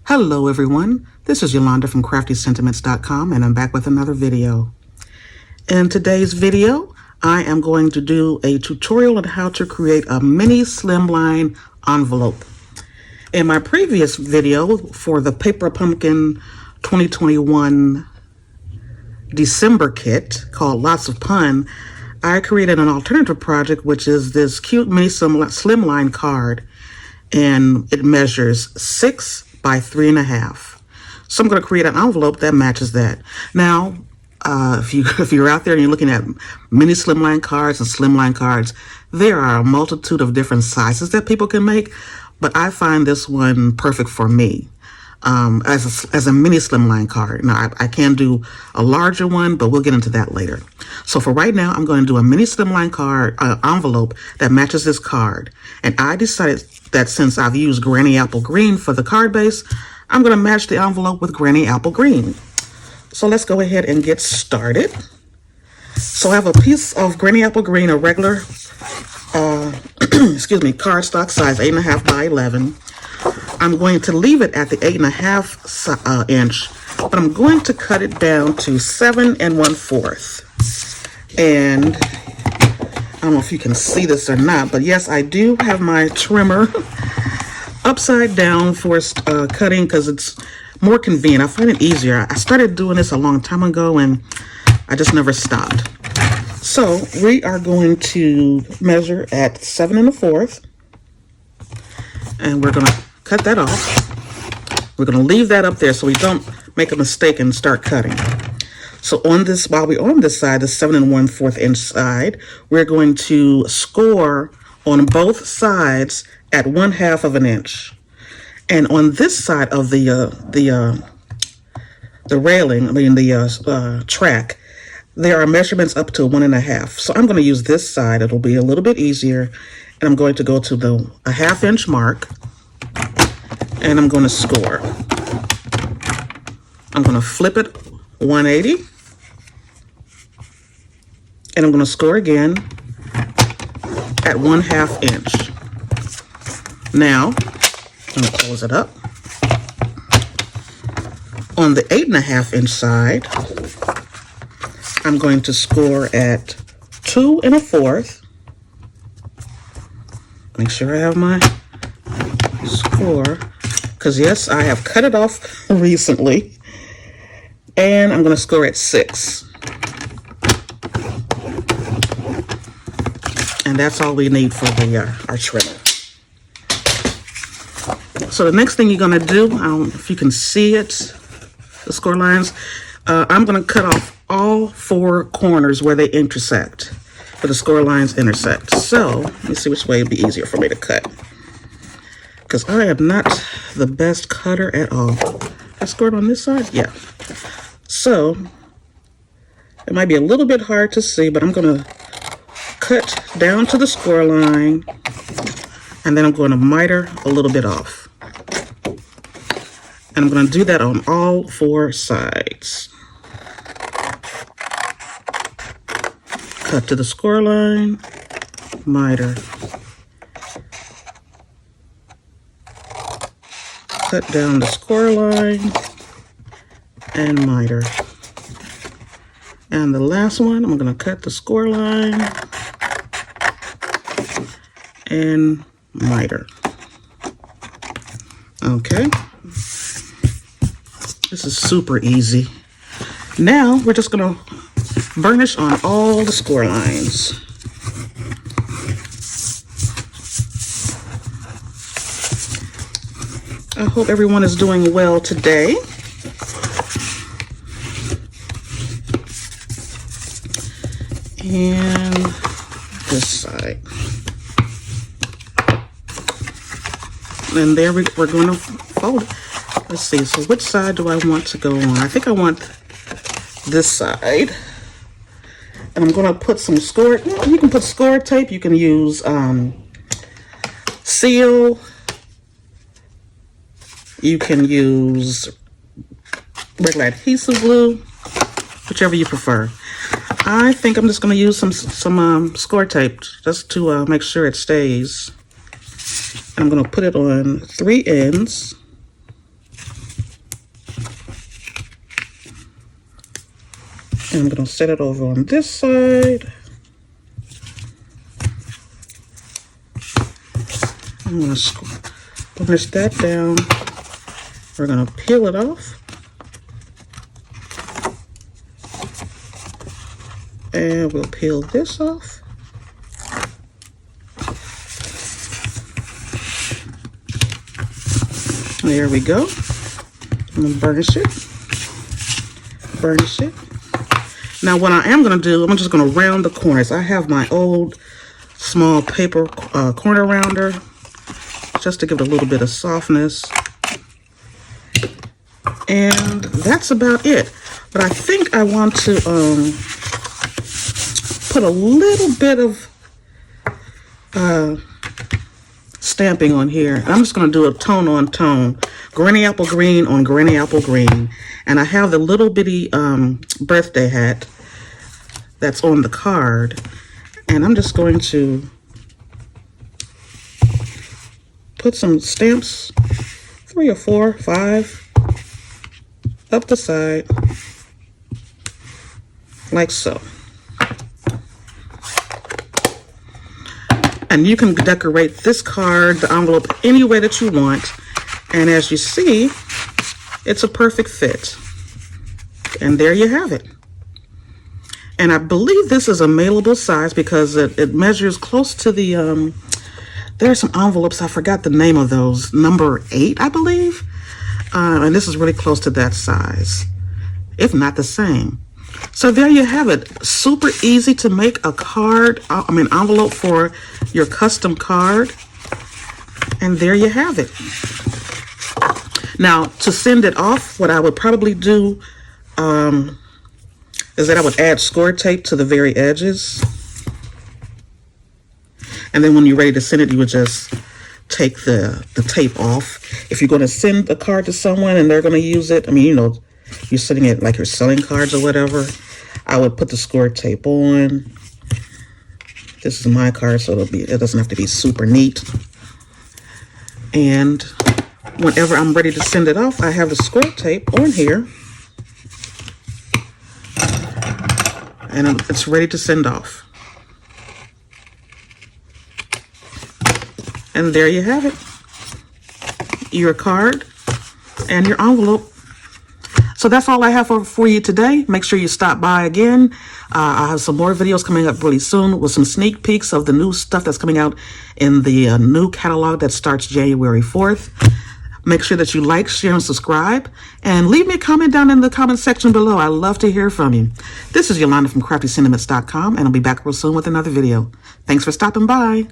Hello everyone, this is Yolanda from CraftySentiments.com and I'm back with another video. In today's video, I am going to do a tutorial on how to create a mini slimline envelope. In my previous video for the Paper Pumpkin 2021 December kit called Lots of Pun, I created an alternative project, which is this cute mini slimline card, and it measures 6 by 3.5. So I'm going to create an envelope that matches that. Now, if you're out there and you're looking at mini slimline cards and slimline cards, there are a multitude of different sizes that people can make, but I find this one perfect for me as a mini slimline card. Now, I can do a larger one, but we'll get into that later. So for right now, I'm going to do a mini slimline card envelope that matches this card. And I decided that since I've used Granny Apple Green for the card base, I'm going to match the envelope with Granny Apple Green. So let's go ahead and get started. So I have a piece of Granny Apple Green, a regular, excuse me, cardstock size 8.5 by 11. I'm going to leave it at the 8.5 inch, but I'm going to cut it down to 7 1/4. And I don't know if you can see this or not, but yes, I do have my trimmer upside down for cutting because it's more convenient. I find it easier. I started doing this a long time ago and I just never stopped. So we are going to measure at 7 1/4, and we're going to cut that off. We're going to leave that up there so we don't make a mistake and start cutting. So on this, while we're on this side, the 7 1/4 inch side, we're going to score on both sides at 1/2 inch. And on this side of the railing, the track, there are measurements up to 1.5. So I'm going to use this side. It'll be a little bit easier. And I'm going to go to the 1/2 inch mark, and I'm going to score. I'm going to flip it 180. And I'm going to score again at 1/2 inch. Now, I'm going to close it up. On the 8.5 inch side, I'm going to score at 2 1/4. Make sure I have my score, because yes, I have cut it off recently. And I'm going to score at 6. And that's all we need for our trimmer. So the next thing you're going to do, I don't know if you can see it, the score lines, I'm going to cut off all 4 corners where they intersect, where the score lines intersect. So let me see which way would be easier for me to cut, because I am not the best cutter at all. I scored on this side? Yeah. So it might be a little bit hard to see, but I'm going to cut down to the score line, and then I'm going to miter a little bit off. And I'm going to do that on all 4 sides. Cut to the score line, miter. Cut down the score line, and miter. And the last one, I'm going to cut the score line and miter. Okay. This is super easy. Now we're just going to burnish on all the score lines. I hope everyone is doing well today. And this side. And there we're going to fold it. Let's see, so which side do I want to go on? I think I want this side. And I'm going to put some score, you can put score tape, you can use seal, you can use regular adhesive glue, whichever you prefer. I think I'm just going to use some score tape just to make sure it stays. And I'm going to put it on 3 ends. And I'm going to set it over on this side. I'm going to burnish that down. We're going to peel it off. And we'll peel this off. There we go. I'm going to burnish it. Burnish it. Now what I am going to do, I'm just going to round the corners. I have my old small paper corner rounder just to give it a little bit of softness. And that's about it. But I think I want to put a little bit of stamping on here. And I'm just going to do a tone on tone. Granny apple green on granny apple green. And I have the little bitty birthday hat that's on the card. And I'm just going to put some stamps, 3 or 4, 5, up the side, like so. And you can decorate this card, the envelope, any way that you want. And as you see, it's a perfect fit. And there you have it. And I believe this is a mailable size because it measures close to the, there are some envelopes, I forgot the name of those, number 8, I believe. And this is really close to that size, if not the same. So there you have it. Super easy to make a card, envelope for your custom card. And there you have it. Now, to send it off, what I would probably do is that I would add score tape to the very edges. And then when you're ready to send it, you would just take the tape off. If you're going to send a card to someone and they're going to use it, you're sending it like you're selling cards or whatever, I would put the score tape on. This is my card, so it doesn't have to be super neat. And whenever I'm ready to send it off, I have the score tape on here. And it's ready to send off. And there you have it. Your card and your envelope. So that's all I have for you today. Make sure you stop by again. I have some more videos coming up really soon with some sneak peeks of the new stuff that's coming out in the new catalog that starts January 4th. Make sure that you like, share, and subscribe. And leave me a comment down in the comment section below. I love to hear from you. This is Yolanda from CraftySentiments.com, and I'll be back real soon with another video. Thanks for stopping by.